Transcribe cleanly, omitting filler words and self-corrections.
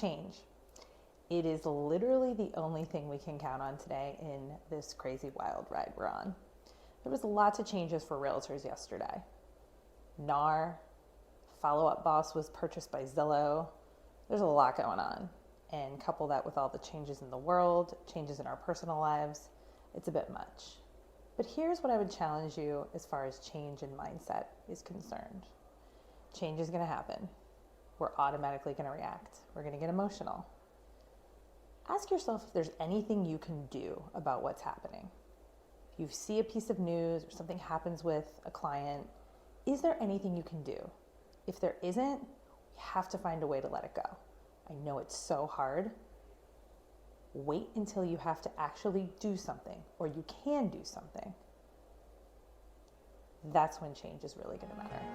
change. It is literally the only thing we can count on today in this crazy wild ride we're on. There was lots of changes for realtors yesterday. NAR, Follow Up Boss was purchased by Zillow. There's a lot going on. And couple that with all the changes in the world, changes in our personal lives, it's a bit much. But here's what I would challenge you as far as change in mindset is concerned. Change is going to happen. We're automatically going to react. We're going to get emotional. Ask yourself if there's anything you can do about what's happening. If you see a piece of news or something happens with a client, is there anything you can do? If there isn't, you have to find a way to let it go. I know it's so hard. Wait until you have to actually do something or you can do something. That's when change is really going to matter.